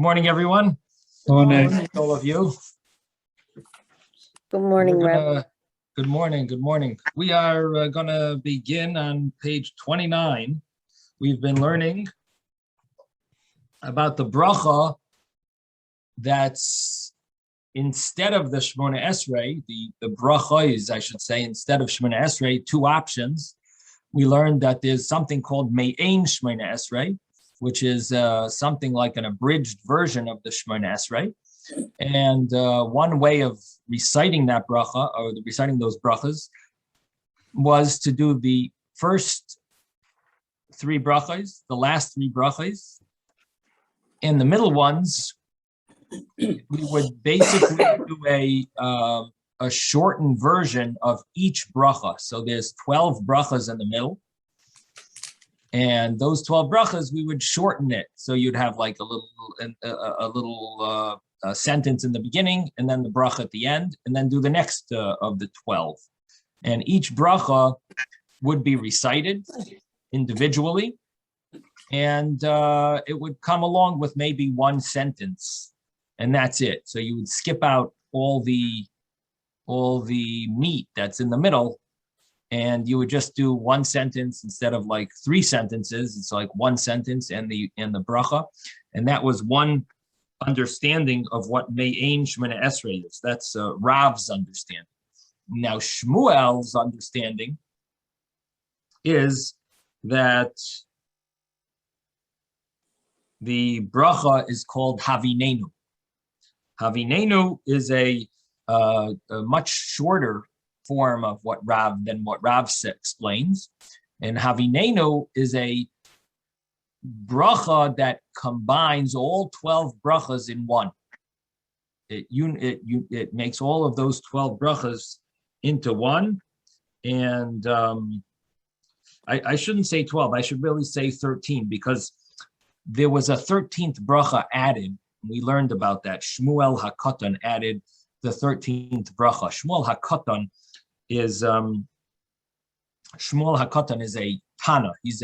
morning, everyone. Morning. All of you. Good morning, Reb. Good morning. Good morning. We are going to begin on page 29. We've been learning about the bracha that's instead of the Shemona Esrei, the Brochos, I should say, instead of Shemona Esrei, two options. We learned that there's something called Me'ein Shemona Esrei, which is something like an abridged version of the Shemona Esrei. And one way of reciting that bracha, or reciting those brachas, was to do the first three brachas, the last three brachas, and the middle ones. We would basically do a shortened version of each bracha. So there's 12 brachas in the middle. And those 12 brachas, we would shorten it. So you'd have like a little sentence in the beginning, and then the bracha at the end, and then do the next of the 12. And each bracha would be recited individually, and it would come along with maybe one sentence, and that's it. So you would skip out all the meat that's in the middle, and you would just do one sentence instead of like three sentences. It's like one sentence and the bracha, and that was one understanding of what Me'ein Shemona Esrei is. That's Rav's understanding. Now Shmuel's understanding is that the bracha is called Havinenu. Havinenu is a much shorter form of what Rav explains, and Havinenu is a bracha that combines all 12 brachas in one. It makes all of those 12 brachas into one, and I shouldn't say 12. I should really say 13, because there was a 13th bracha added. We learned about that. Shmuel HaKatan added the 13th bracha. Shmuel HaKatan is a Tana. He's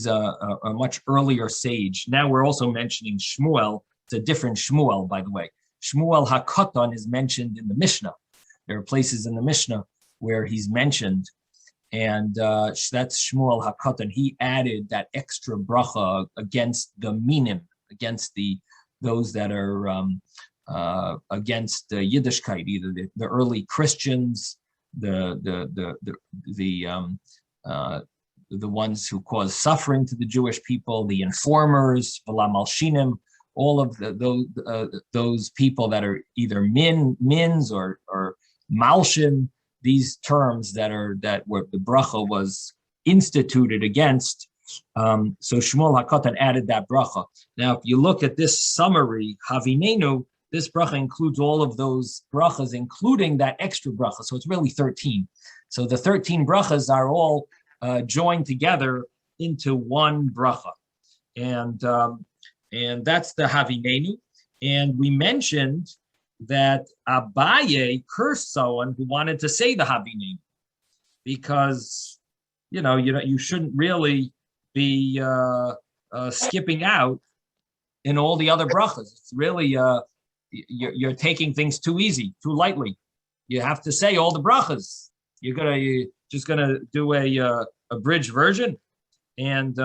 a much earlier sage. Now we're also mentioning Shmuel. It's a different Shmuel, by the way. Shmuel HaKatan is mentioned in the Mishnah. There are places in the Mishnah where he's mentioned, and that's Shmuel HaKatan. He added that extra bracha against the minim, against those that are against Yiddishkeit, either the early Christians, the ones who caused suffering to the Jewish people, the informers, Malshinim, all of those people that are either mins or malshim, these terms that were the bracha was instituted against. So Shmuel HaKatan added that bracha. Now, if you look at this summary, Havinenu, this bracha includes all of those brachas, including that extra bracha. So it's really 13. So the 13 brachas are all joined together into one bracha, and that's the Havinenu. And we mentioned that Abaye cursed someone who wanted to say the Havinenu, because you shouldn't really be skipping out in all the other brachas. It's really you're taking things too easy, too lightly. You have to say all the brachas. You're just gonna do a bridge version, and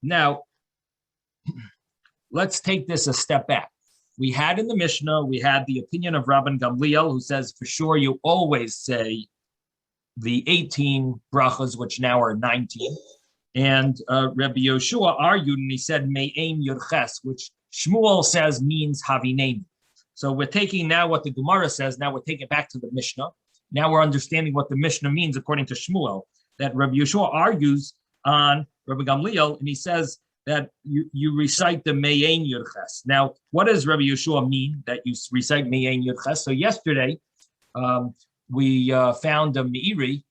now let's take this a step back. We had in the Mishnah, we had the opinion of Rabban Gamliel, who says for sure you always say the 18 brachas, which now are 19, and Rabbi Yoshua argued, and he said Me'ein Yurches, which Shmuel says means Havinenu. So we're taking now what the Gemara says, now we're taking it back to the Mishnah. Now we're understanding what the Mishnah means according to Shmuel, that Rabbi Yeshua argues on Rabbi Gamliel, and he says that you recite the Me'ein Yurches. Now, what does Rabbi Yeshua mean that you recite Me'ein Yurches? So yesterday, we found a Meiri,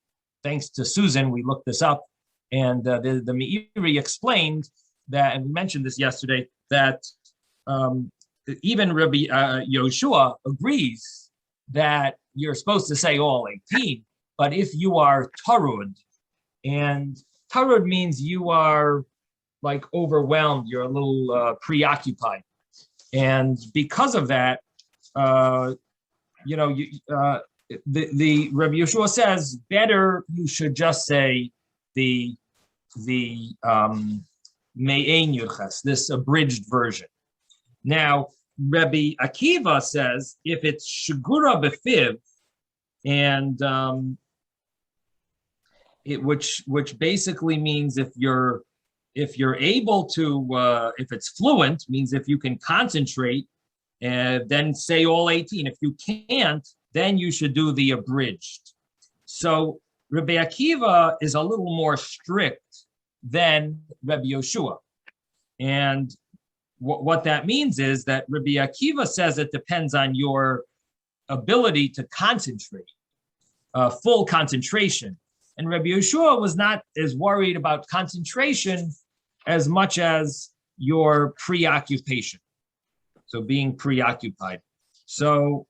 thanks to Susan, we looked this up, and the Meiri explained that, and we mentioned this yesterday, that even Rabbi Yoshua agrees that you're supposed to say all 18, but if you are Tarud, and Tarud means you are like overwhelmed, you're a little preoccupied. And because of that, the Rabbi Yeshua says better you should just say the Me'ein Yurches, this abridged version. Now, Rabbi Akiva says if it's Shugura Befiv, and which basically means if you're able to, if it's fluent, means if you can concentrate, then say all 18. If you can't, then you should do the abridged. So Rabbi Akiva is a little more strict than Rabbi Yoshua. And what that means is that Rabbi Akiva says it depends on your ability to concentrate, full concentration. And Rabbi Yeshua was not as worried about concentration as much as your preoccupation. So being preoccupied. So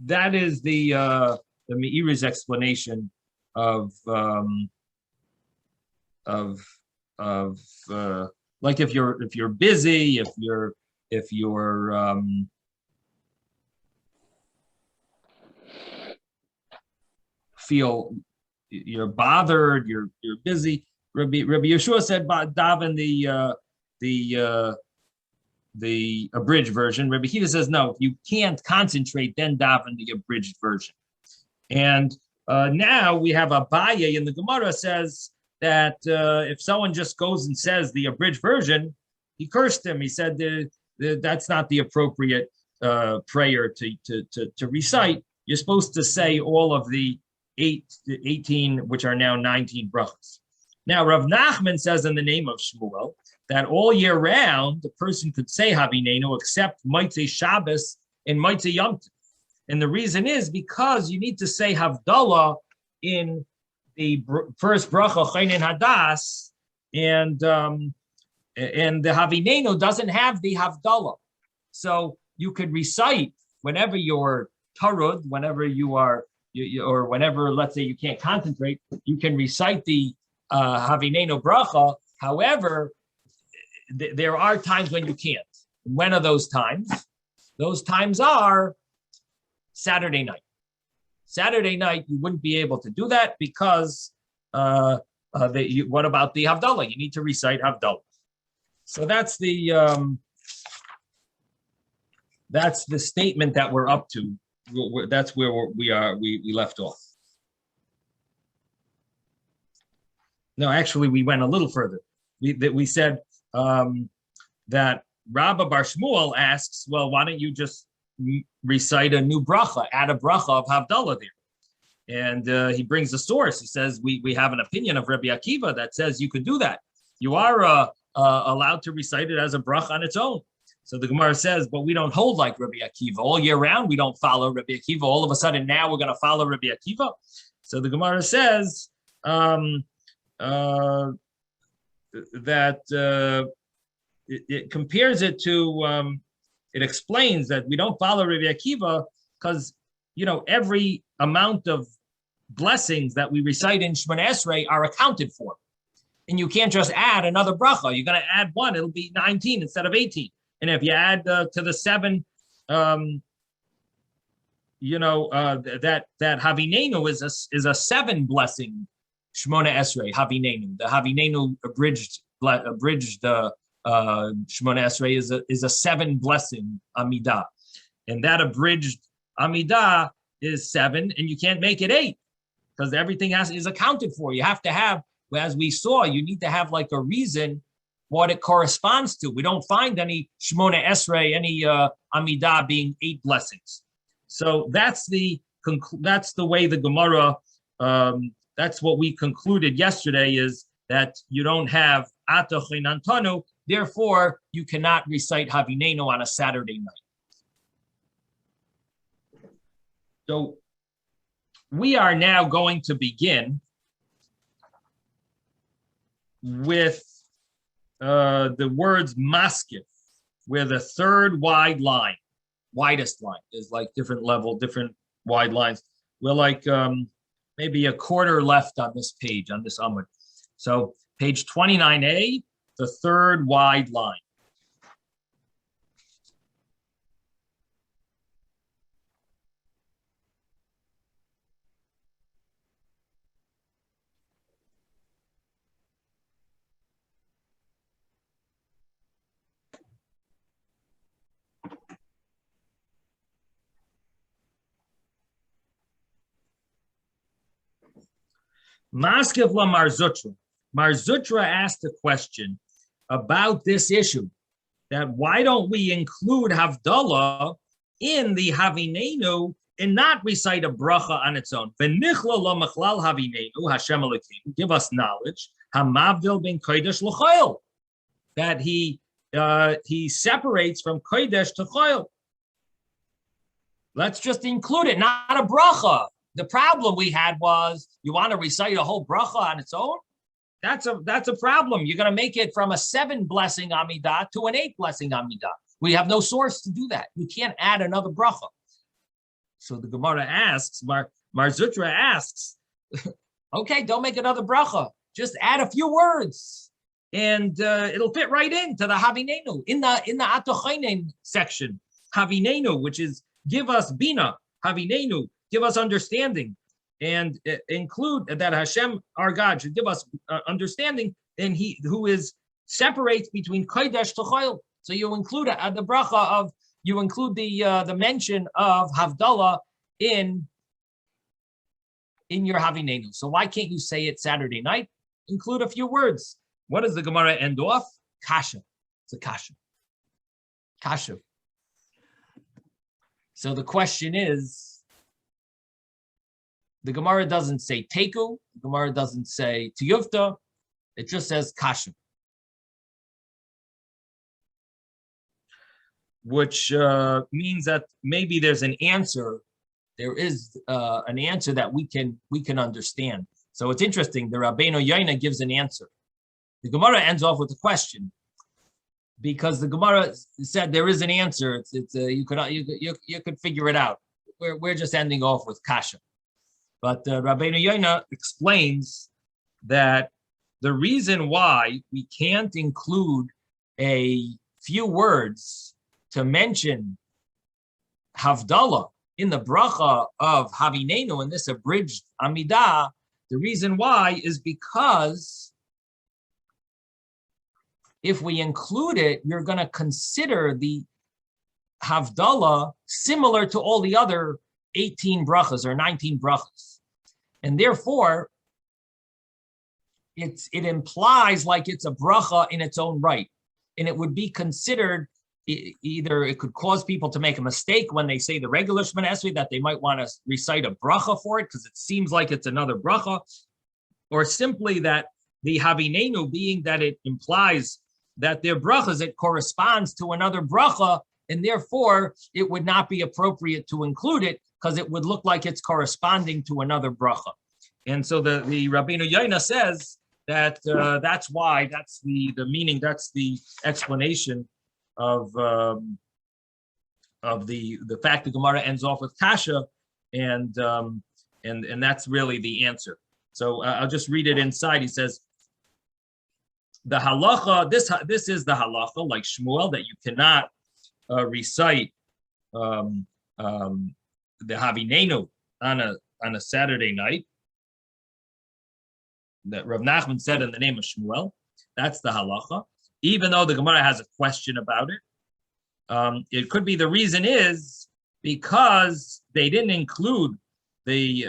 that is the Meiri's explanation of like if you're busy, if you're feel you're bothered, you're busy. Rabbi Yeshua said daven the abridged version. Rabbi Akiva says no. If you can't concentrate, then daven the abridged version. And now we have Abaye in the Gemara says that if someone just goes and says the abridged version, he cursed him. He said that's not the appropriate prayer to recite. You're supposed to say all of the 18, which are now 19 brachos. Now, Rav Nachman says in the name of Shmuel that all year round, the person could say Havinenu except Motzei Shabbos and Motzei Yom Tov. And the reason is because you need to say Havdalah in the first bracha, Chayin Hadas, and the Havinenu doesn't have the Havdalah. So you could recite whenever you're tarud, whenever you are, or whenever, let's say, you can't concentrate, you can recite the Havinenu bracha. However, there are times when you can't. When are those times? Those times are Saturday night. Saturday night, you wouldn't be able to do that because what about the Havdalah? You need to recite Havdalah. So that's the statement that we're up to. That's where we are. We left off. No, actually, we went a little further. We said that Rabba Bar Shmuel asks, well, why don't you just recite a new bracha, add a bracha of Havdalah there? And he brings a source. He says, we have an opinion of Rabbi Akiva that says you could do that. You are allowed to recite it as a bracha on its own. So the Gemara says, but we don't hold like Rabbi Akiva. All year round, we don't follow Rabbi Akiva. All of a sudden, now we're going to follow Rabbi Akiva. So the Gemara says that it compares it to, it explains that we don't follow Rabbi Akiva because, every amount of blessings that we recite in Shemona Esrei are accounted for. And you can't just add another bracha. You're going to add one. It'll be 19 instead of 18. And if you add to the 7, that Havinenu is a 7 blessing Shemona Esrei, Havinenu. The Havinenu abridged Shemona Esrei is a 7 blessing Amidah. And that abridged Amidah is 7, and you can't make it 8 because everything is accounted for. You have to have, as we saw, you need to have like a reason what it corresponds to. We don't find any Shemona Esrei, any Amidah being 8 blessings. So that's the way the Gemara, that's what we concluded yesterday, is that you don't have Ata Chinantanu, therefore you cannot recite Havinenu on a Saturday night. So we are now going to begin with the words maskif, where the third widest line is like different level, different wide lines. We're like maybe a quarter left on this page, on this Amud. So page 29a, the third wide line. Maskiv la Marzutra. Marzutra asked a question about this issue, that why don't we include Havdalah in the Havinenu and not recite a bracha on its own? V'nichla lo machlal Havinenu, Hashem Elokeinu, give us knowledge, hamavdil ben kodesh l'chayil, that he separates from kodesh to chayil. Let's just include it, not a bracha. The problem we had was, you want to recite a whole bracha on its own? That's a problem. You're going to make it from a 7 blessing Amidah to an 8 blessing Amidah. We have no source to do that. You can't add another bracha. So the Gemara asks, Marzutra asks, okay, don't make another bracha. Just add a few words, and it'll fit right into the Havinenu in the Atochainen section. Havinenu, which is give us bina. Havinenu, give us understanding, and include that Hashem, our God, should give us understanding, and He who separates between kodesh to chayil. So you include the bracha of, you include the mention of Havdalah in your Havinenu. So why can't you say it Saturday night? Include a few words. What does the Gemara end off? Kasha. It's a kasha. Kasha. So the question is, the Gemara doesn't say teku, the Gemara doesn't say tiyufta, it just says kasha. Which means that maybe there's an answer. There is an answer that we can understand. So it's interesting. The Rabbeinu Yoina gives an answer. The Gemara ends off with a question, because the Gemara said there is an answer. You could figure it out. We're just ending off with kasha. But Rabbeinu Yoina explains that the reason why we can't include a few words to mention Havdalah in the bracha of Havinenu, in this abridged Amidah, the reason why is because if we include it, you're going to consider the Havdalah similar to all the other 18 brachas or 19 brachas. And therefore, it implies like it's a bracha in its own right. And it would be considered, either it could cause people to make a mistake when they say the regular Shemona Esrei, that they might want to recite a bracha for it because it seems like it's another bracha, or simply that the Havinenu, being that it implies that their brachas, it corresponds to another bracha, and therefore it would not be appropriate to include it because it would look like it's corresponding to another bracha. And so the Rabbeinu Yoina says that that's why, that's the meaning, that's the explanation of the fact the Gemara ends off with kasha, and that's really the answer. So I'll just read it inside. He says, the halacha, this is the halacha, like Shmuel, that you cannot recite the Havinenu on a Saturday night. That Rav Nachman said in the name of Shmuel. That's the halacha. Even though the Gemara has a question about it, it could be the reason is because they didn't include the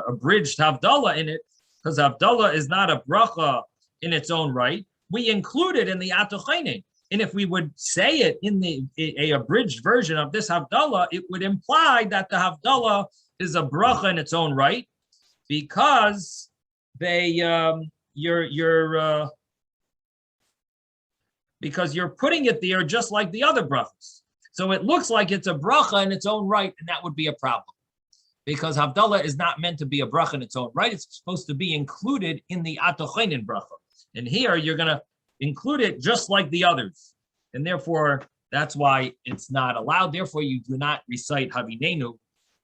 abridged Havdalah in it, because Havdalah is not a bracha in its own right. We include it in the Atochainen. And if we would say it in a abridged version of this Havdalah, it would imply that the Havdalah is a bracha in its own right, because because you're putting it there just like the other brachas. So it looks like it's a bracha in its own right, and that would be a problem. Because Havdalah is not meant to be a bracha in its own right. It's supposed to be included in the Atochainen bracha. And here you're going to include it just like the others. And therefore, that's why it's not allowed. Therefore, you do not recite Havinenu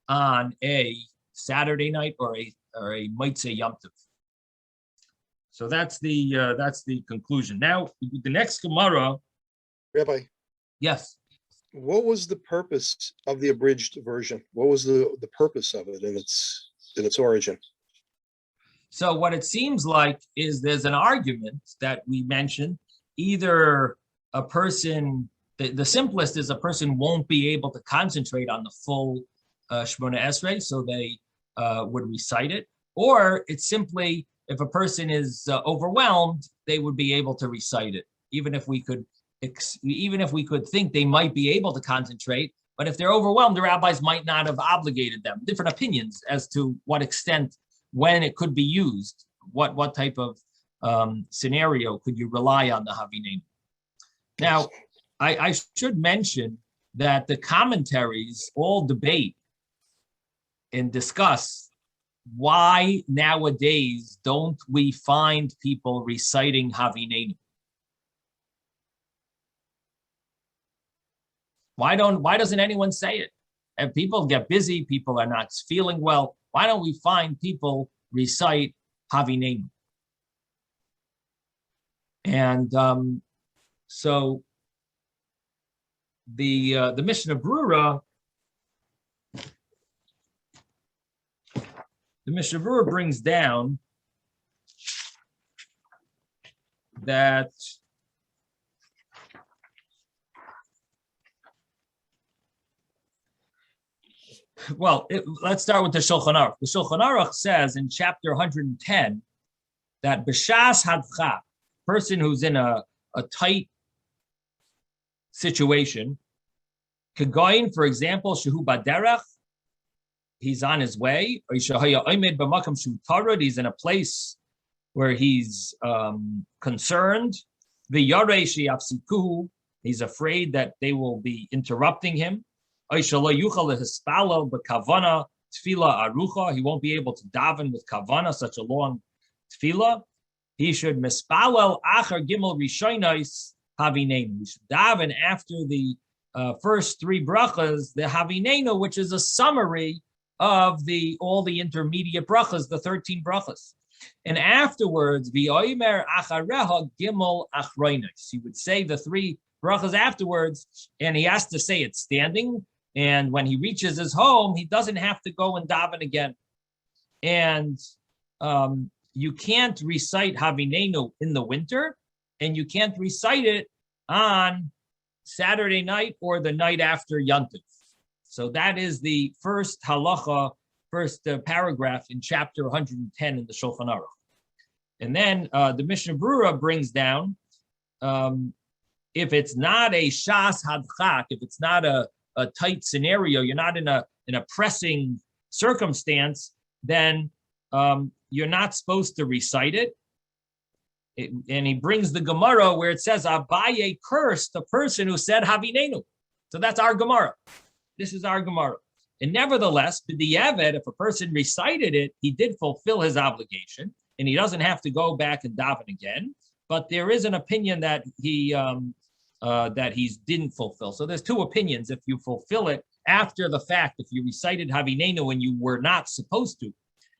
on a Saturday night or a Motzei Yom Tov. So that's the conclusion. Now the next Gemara. Rabbi, Yes. what was the purpose of the abridged version? What was the purpose of it in its origin? So what it seems like is there's an argument that we mentioned. Either a person, the simplest is a person won't be able to concentrate on the full Shemona Esrei, so they would recite it, or it's simply if a person is overwhelmed, they would be able to recite it, even if we could think they might be able to concentrate. But if they're overwhelmed, the rabbis might not have obligated them. Different opinions as to what extent, when it could be used, what type of scenario could you rely on the Havinenu. Now, I should mention that the commentaries all debate and discuss why nowadays don't we find people reciting Havinenu? Why doesn't anyone say it? And people get busy, people are not feeling well. Why don't we find people recite Havinenu? And so the Mishnah Brura, brings down that let's start with the Shulchan Aruch. The Shulchan Aruch says in chapter 110 that b'shas hadcha, person who's in a tight situation, kagoyin, for example, shehu baderech, he's on his way, or he's in a place where he's concerned, he's afraid that they will be interrupting him, he won't be able to daven with kavana, such a long tefillah. He should mispalel achar gimel rishonos havinenu. He should daven after the first three brachas, the havinenu, which is a summary of all the intermediate brachas, the 13 brachas. And afterwards, v'oimer achareha gimel achronos. He would say the three brachas afterwards, and he has to say it standing. And when he reaches his home, he doesn't have to go and daven again. And you can't recite Havinenu in the winter, and you can't recite it on Saturday night or the night after Yontif. So that is the first halacha, first paragraph in chapter 110 in the Shulchan Aruch. And then the Mishnah Brura brings down, if it's not a shas hadchak, if it's not a tight scenario, you're not in a pressing circumstance, then you're not supposed to recite it. And he brings the Gemara where it says, Abaye cursed the person who said Havinenu. So that's our Gemara. This is our Gemara. And nevertheless, b'diavad, if a person recited it, he did fulfill his obligation, and he doesn't have to go back and daven again. But there is an opinion that he didn't fulfill. So there's two opinions. If you fulfill it after the fact, if you recited Havinenu when you were not supposed to.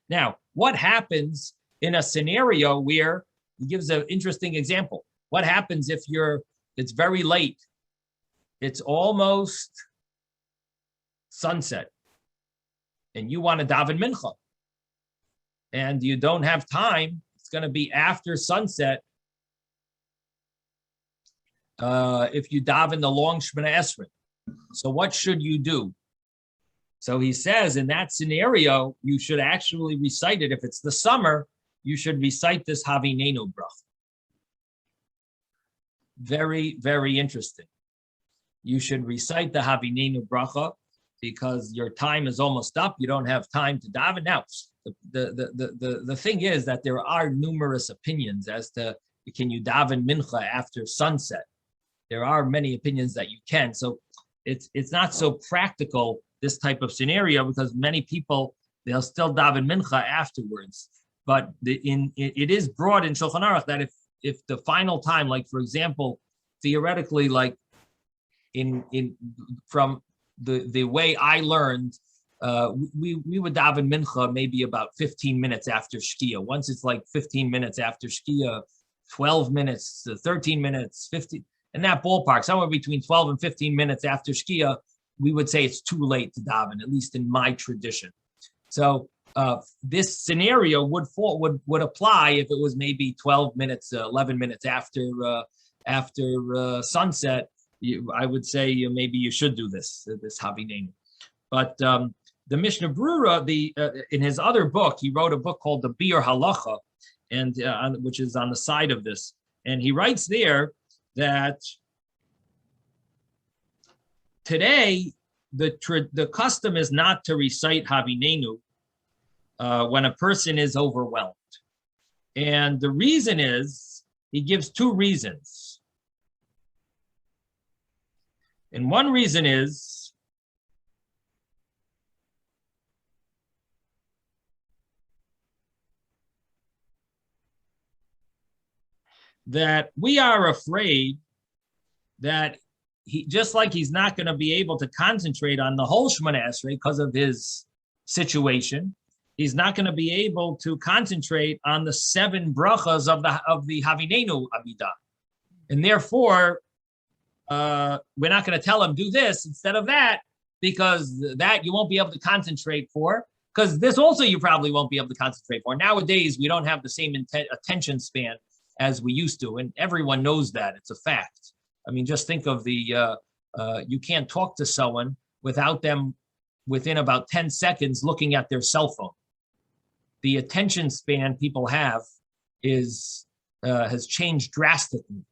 Now, what happens in a scenario where, he gives an interesting example. What happens if it's very late, it's almost sunset, and you want to daven mincha, and you don't have time, it's going to be after sunset, if you daven the long Shemona Esrei. So what should you do? So he says in that scenario, you should actually recite it. If it's the summer, you should recite this Havinenu bracha. Very, very interesting. You should recite the Havinenu bracha because your time is almost up. You don't have time to daven. Now, the thing is that there are numerous opinions as to can you daven mincha after sunset. There are many opinions that you can. So it's not so practical, this type of scenario, because many people, they'll still daven mincha afterwards. But it is brought in Shulchan Aruch that if the final time, like for example, theoretically, like from the way I learned we would daven mincha maybe about 15 minutes after Shkia. Once it's like 15 minutes after Shkia, 12 minutes, 13 minutes, 15, in that ballpark, somewhere between 12 and 15 minutes after Shkia, we would say it's too late to daven, at least in my tradition. So this scenario would apply if it was maybe 12 minutes, 11 minutes after sunset. I would say maybe you should do this Havinenu. But the Mishnah Brura, in his other book, he wrote a book called the Bir Halacha, and which is on the side of this, and he writes there that today the custom is not to recite Havinenu when a person is overwhelmed, and the reason is he gives two reasons, and one reason is that we are afraid that he, just like he's not going to be able to concentrate on the whole Shemona Esrei because of his situation, he's not going to be able to concentrate on the 7 brachas of the Havinenu Amidah, and therefore we're not going to tell him do this instead of that, because that you won't be able to concentrate for. Because this also you probably won't be able to concentrate for. Nowadays we don't have the same attention span as we used to, and everyone knows that. It's a fact. I mean, just think of you can't talk to someone without them within about 10 seconds looking at their cell phone. The attention span people have has changed drastically.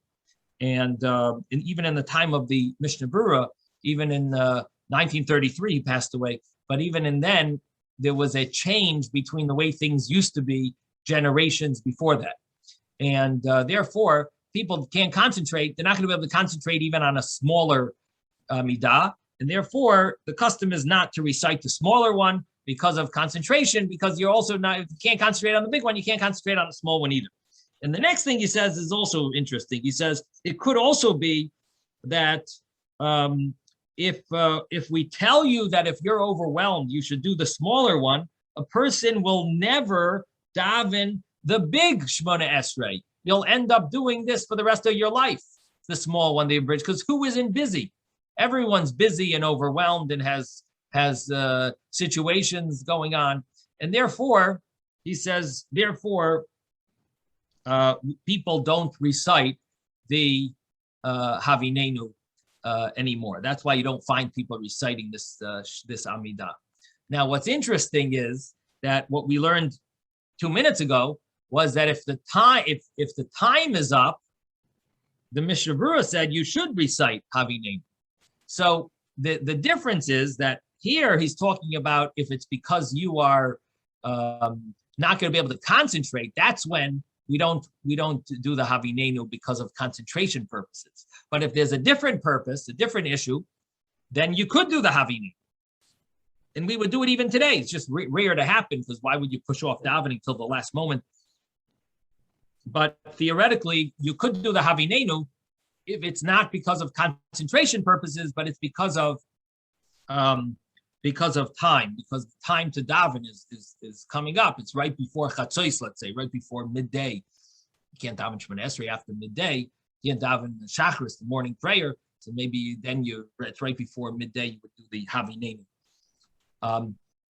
And even in the time of the Mishnah Brura, even in 1933, he passed away, but even in then, there was a change between the way things used to be generations before that. And therefore, people can't concentrate. They're not going to be able to concentrate even on a smaller midah. And therefore, the custom is not to recite the smaller one because of concentration, because you're also not, if you can't concentrate on the big one, you can't concentrate on the small one either. And the next thing he says is also interesting. He says, it could also be that if we tell you that if you're overwhelmed, you should do the smaller one, a person will never daven the big Shemona Esrei. You'll end up doing this for the rest of your life, the small one, the abridged, because who isn't busy? Everyone's busy and overwhelmed and has situations going on. And therefore, he says, people don't recite the Havinenu anymore. That's why you don't find people reciting this Amidah. Now, what's interesting is that what we learned 2 minutes ago was that if the time is up, the Mishnah Brura said you should recite Havinenu. So the difference is that here he's talking about if it's because you are not going to be able to concentrate, that's when we don't do the Havinenu because of concentration purposes. But if there's a different purpose, a different issue, then you could do the Havinenu. And we would do it even today. It's just rare to happen, because why would you push off davening till the last moment? But theoretically, you could do the Havinenu if it's not because of concentration purposes, but it's because of time, because the time to daven is coming up. It's right before Chatzos, let's say, right before midday. You can't daven Shemona Esrei after midday. You can't daven Shachris, the morning prayer. So maybe then it's right before midday, you would do the Havinenu.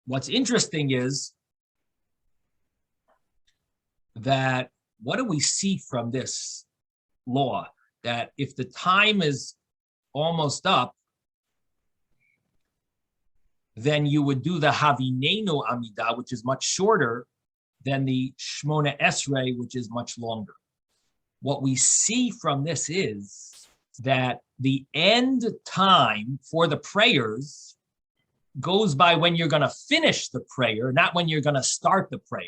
What's interesting is that what do we see from this law? That if the time is almost up, then you would do the Havinenu Amidah, which is much shorter than the Shemona Esrei, which is much longer. What we see from this is that the end time for the prayers goes by when you're going to finish the prayer, not when you're going to start the prayer.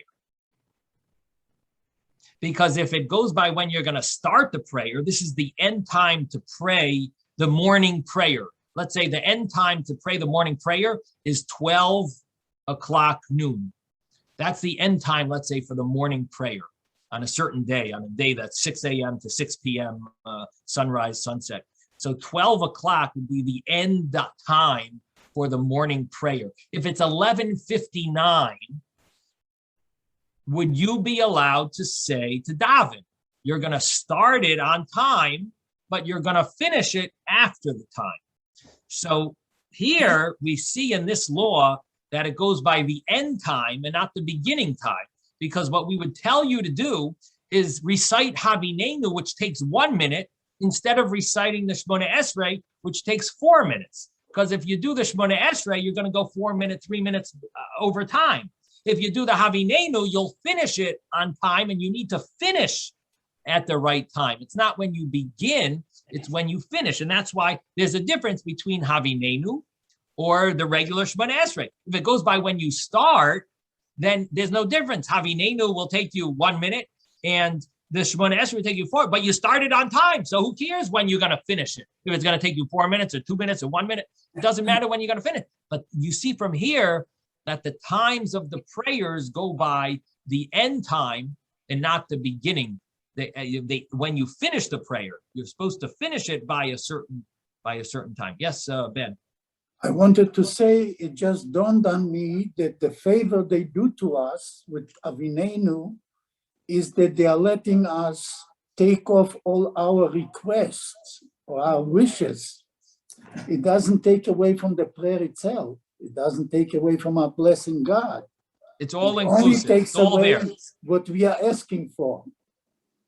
Because if it goes by when you're going to start the prayer, this is the end time to pray the morning prayer. Let's say the end time to pray the morning prayer is 12 o'clock noon. That's the end time, let's say, for the morning prayer on a certain day, on a day that's 6 a.m. to 6 p.m., sunrise, sunset. So 12 o'clock would be the end time for the morning prayer. If it's 11:59, would you be allowed to say to daven? You're going to start it on time, but you're going to finish it after the time. So here we see in this law that it goes by the end time and not the beginning time, because what we would tell you to do is recite Havinenu, which takes 1 minute, instead of reciting the Shemona Esrei, which takes 4 minutes. Because if you do the Shemona Esrei, you're going to go 4 minutes, 3 minutes over time. If you do the Havinenu, you'll finish it on time, and you need to finish at the right time. It's not when you begin, it's when you finish. And that's why there's a difference between Havinenu or the regular Shemona Esrei. If it goes by when you start, then there's no difference. Havinenu will take you 1 minute, and the Shemona Esrei will take you 4, but you started on time. So who cares when you're going to finish it? If it's going to take you 4 minutes or 2 minutes or 1 minute, it doesn't matter when you're going to finish. But you see from here that the times of the prayers go by the end time and not the beginning. When you finish the prayer, you're supposed to finish it by a certain time. Yes, Ben. I wanted to say, it just dawned on me that the favor they do to us with Avinenu is that they are letting us take off all our requests or our wishes. It doesn't take away from the prayer itself. It doesn't take away from our blessing God. It's all It inclusive. only takes It's all away there. what we are asking for.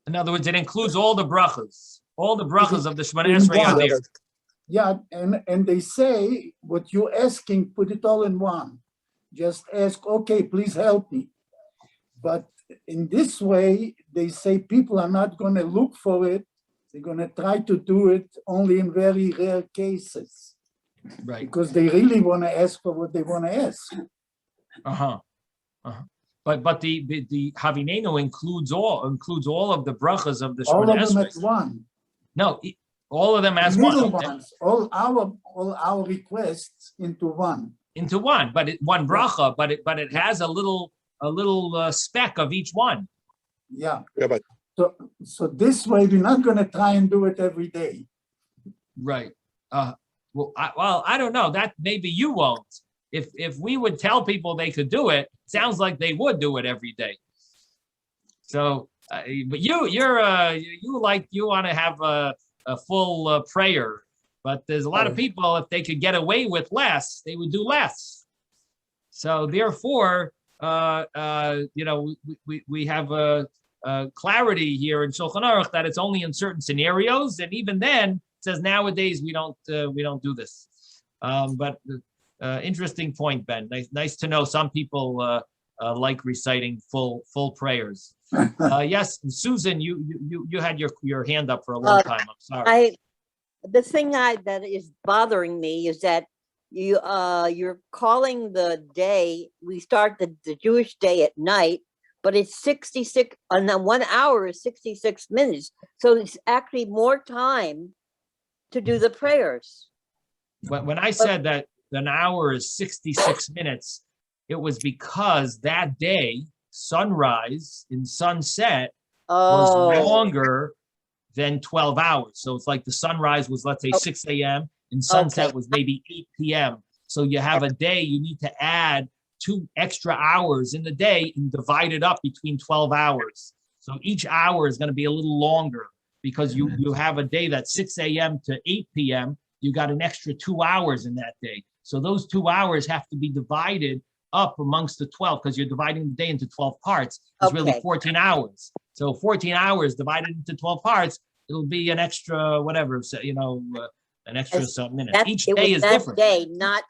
In other words, it includes all the brachas. All the brachas of the Shemona In Esrei are one. there. Yeah, and they say, what you're asking, put it all in one. Just ask, okay, please help me. But in this way, they say people are not going to look for it. They're going to try to do it only in very rare cases. Right. Because they really want to ask for what they want to ask. But the Havinenu includes all of the brachas of the All Shemona of them Esrei. at one. No, all of them as The one. middle Okay. ones, all our requests into one. Into one, but one bracha, but it has a little speck of each one. Yeah. Yeah, but So this way, we're not going to try and do it every day. Right. Well, I don't know. That maybe you won't. If we would tell people they could do it, sounds like they would do it every day. So, but you want to have a full prayer, but there's a lot of people, if they could get away with less, they would do less. So therefore, we have a clarity here in Shulchan Aruch that it's only in certain scenarios, and even then, it says nowadays we don't do this. But interesting point, Ben. Nice to know some people like reciting full prayers. Yes, Susan, you had your hand up for a long time. I'm sorry. The thing that is bothering me is that you're calling the day, we start the Jewish day at night, but it's 66, and then 1 hour is 66 minutes. So it's actually more time to do the prayers. When I said that an hour is 66 minutes, it was because that day, sunrise and sunset was longer than 12 hours. So it's like the sunrise was, let's say, 6 a.m. and sunset was maybe 8 p.m. So you have a day, you need to add 2 extra hours in the day and divide it up between 12 hours. So each hour is going to be a little longer because you have a day that's 6 a.m. to 8 p.m. You got an extra 2 hours in that day. So those 2 hours have to be divided up amongst the 12 because you're dividing the day into 12 parts. It's really 14 hours. So 14 hours divided into 12 parts, it'll be an extra whatever, an extra some minutes. Each day is different.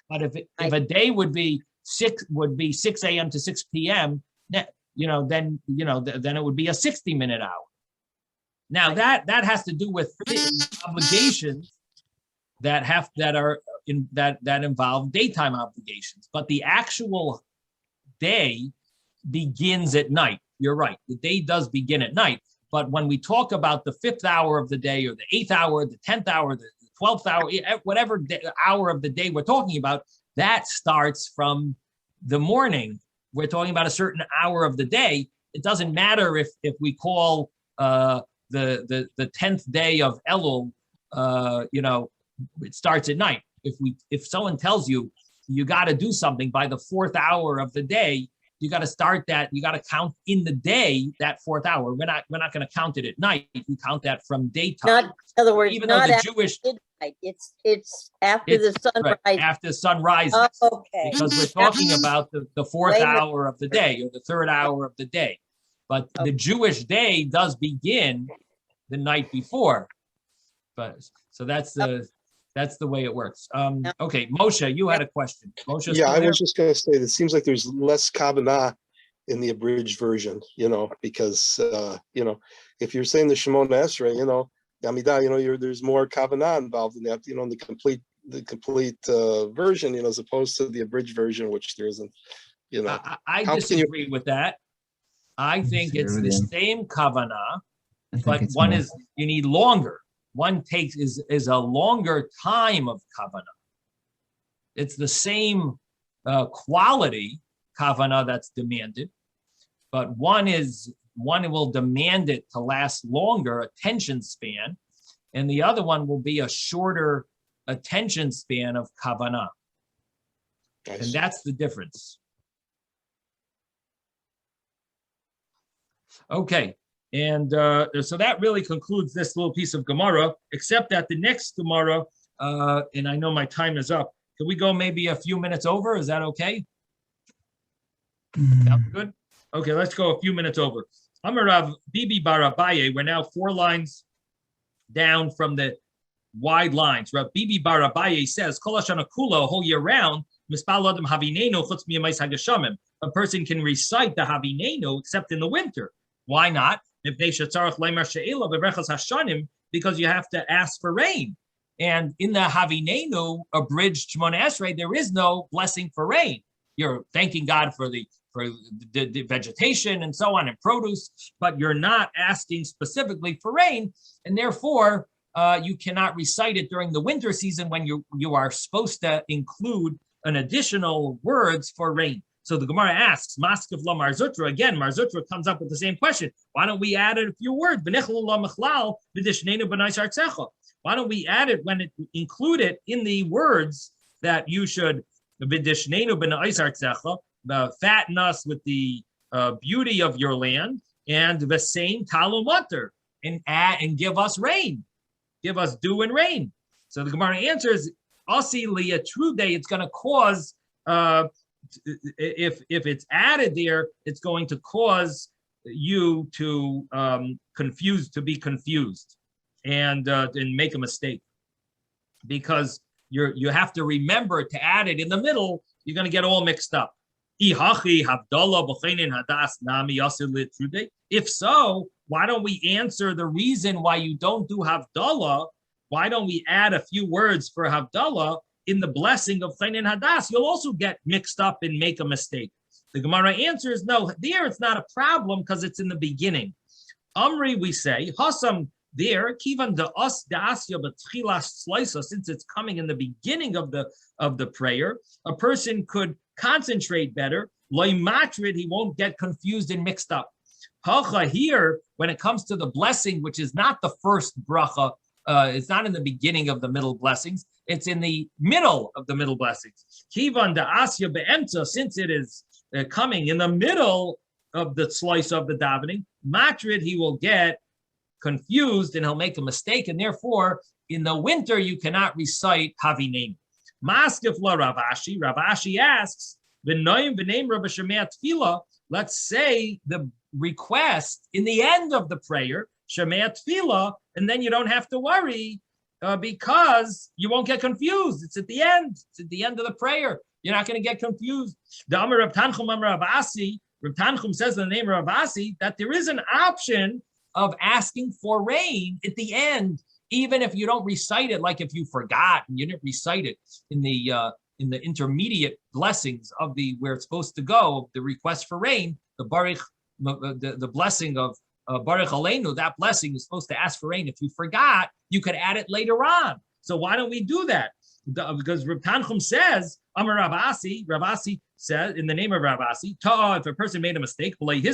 But if a day would be 6 a.m. to 6 p.m., then it would be a 60-minute hour. Now that has to do with obligations that involve daytime obligations, but the actual day begins at night. You're right. The day does begin at night. But when we talk about the 5th hour of the day or the 8th hour, the 10th hour, the 12th hour, whatever hour of the day we're talking about, that starts from the morning. We're talking about a certain hour of the day. It doesn't matter if we call the 10th day of Elul, it starts at night. If someone tells you you got to do something by the 4th hour of the day. You got to start that. You got to count in the day that 4th hour. We're not going to count it at night. We count that from daytime. Not, in other words, Even though not the after Jewish, midnight. It's after the sun right, rises. after sun rises, Okay. because we're talking about the 4th Wait a minute. hour of the day or the 3rd hour of the day. But the Jewish day does begin the night before. But so that's the way it works. Okay, Moshe, you had a question. Moshe, Yeah, I still was just gonna say, it seems like there's less kavanah in the abridged version, because, if you're saying the Shemona Esrei, Yamidah, there's more kavanah involved in that, in the complete version, as opposed to the abridged version, which there isn't, I How can you- disagree with that. I think it's the same kavanah, I think but it's one more. is you need longer. One takes is a longer time of kavanah. It's the same quality kavanah that's demanded, but one will demand it to last longer, attention span, and the other one will be a shorter attention span of kavanah, I and see. that's the difference. Okay, and so that really concludes this little piece of Gemara, except that the next Gemara, and I know my time is up. Can we go maybe a few minutes over? Is that okay? Sounds good? Okay, let's go a few minutes over. Amarav Bibi Barabaye, we're now 4 lines down from the wide lines. Rav Bibi Barabaye says, Kol hashana kula, whole year round, mispal adam havinenu chutz miyamais hagashamim. A person can recite the havinenu except in the winter. Why not? Because you have to ask for rain. And in the Havinenu, abridged Shemona Esrei, there is no blessing for rain. You're thanking God for the vegetation and so on and produce, but you're not asking specifically for rain. And therefore, you cannot recite it during the winter season when you are supposed to include an additional words for rain. So the Gemara asks, Maskiv la Mar Zutra, again, Mar Zutra comes up with the same question. Why don't we add it a few words? Why don't we add it when it include it in the words that you should fatten us with the beauty of your land, and the same talumater, and give us rain, give us dew and rain. So the Gemara answers, Asi li a true day, it's going to cause if it's added there, it's going to cause you to be confused and make a mistake, because you have to remember to add it in the middle. You're going to get all mixed up. If so, why don't we answer the reason why you don't do Havdalah? Why don't we add a few words for Havdalah in the blessing of Chayin Hadas? You'll also get mixed up and make a mistake. The Gemara answers, no, there it's not a problem because it's in the beginning. Amri, we say, Hasam there, Kivan da us da asya b'tchilas slice, since it's coming in the beginning of the prayer, a person could concentrate better. Loy matrid, he won't get confused and mixed up. Hacha here, when it comes to the blessing, which is not the first bracha, it's not in the beginning of the middle blessings, it's in the middle of the middle blessings. Kivan da asya be'emtza, since it is coming in the middle of the slice of the davening, matrid, he will get confused and he'll make a mistake, and therefore in the winter you cannot recite Havinenu. Maskif la Rav Ashi. Rav Ashi asks, let's say the request in the end of the prayer, Shemei Tefillah, and then you don't have to worry because you won't get confused. It's at the end. It's at the end of the prayer. You're not going to get confused. The Amar Rav Tanchum Amar Rav Asi. Rav Tanchum says in the name of Rav Asi that there is an option of asking for rain at the end, even if you don't recite it, like if you forgot and you didn't recite it in the intermediate blessings of the where it's supposed to go, the request for rain, the Baruch, the blessing of Baruch Aleinu, that blessing is supposed to ask for rain. If you forgot, you could add it later on. So why don't we do that? Because Rav Tanchum says, Amar Rav Asi, Rav Asi says, in the name of Rav Asi, if a person made a mistake, if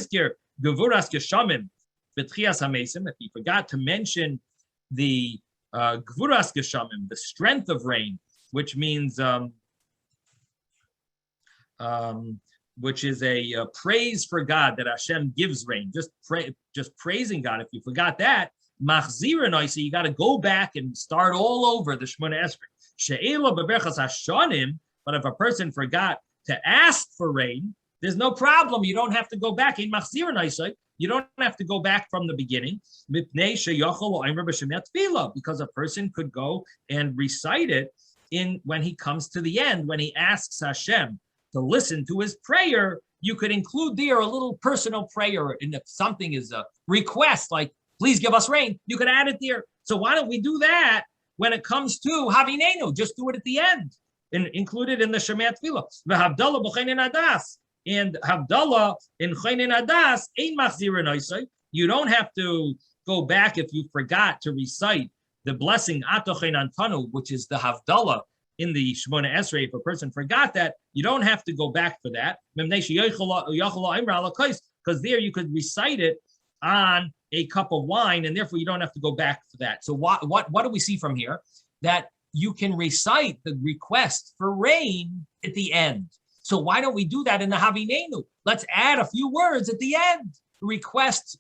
he forgot to mention the Gvuras Geshamim, the strength of rain, which means which is a praise for God that Hashem gives rain. Just praising God. If you forgot that, machzira, so you got to go back and start all over the Shemona Esrei. She'ela beberchas hashanim, but if a person forgot to ask for rain, there's no problem. You don't have to go back. In machzira, you don't have to go back from the beginning. Because a person could go and recite it when he comes to the end, when he asks Hashem to listen to his prayer. You could include there a little personal prayer, and if something is a request, like please give us rain, you could add it there. So why don't we do that when it comes to Havinenu? Just do it at the end and include it in the Shema Tefillah. V'havdalah b'cheinin adas. And Havdalah in Cheinin Adas ein machzira noisai. You don't have to go back if you forgot to recite the blessing Atochein Antanu, which is the Havdalah in the Shemona Esrei. If a person forgot that, you don't have to go back for that. Because there you could recite it on a cup of wine, and therefore you don't have to go back for that. So what do we see from here? That you can recite the request for rain at the end. So why don't we do that in the Havinenu? Let's add a few words at the end. Request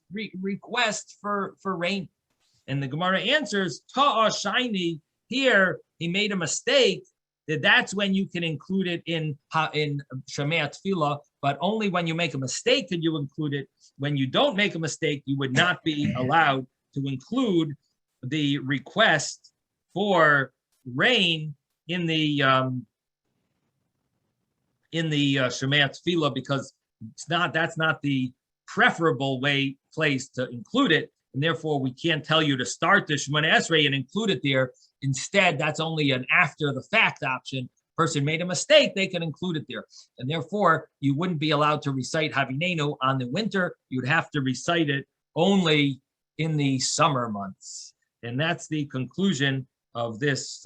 for rain. And the Gemara answers, Ta'a Shiny, here he made a mistake. That's when you can include it in Shema Tefillah, but only when you make a mistake can you include it. When you don't make a mistake, you would not be allowed to include the request for rain in the Shema Tefillah, because that's not the preferable place to include it, and therefore we can't tell you to start the Shemona Esrei and include it there. Instead, that's only an after the fact option. Person made a mistake, they can include it there, and therefore you wouldn't be allowed to recite Havinenu on the winter. You'd have to recite it only in the summer months, and that's the conclusion of this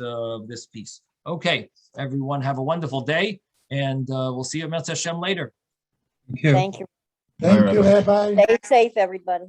piece. Okay, everyone, have a wonderful day. And we'll see you at Metz Hashem later. Thank you. Thank you. Thank you, Rabbi. Stay safe, everybody.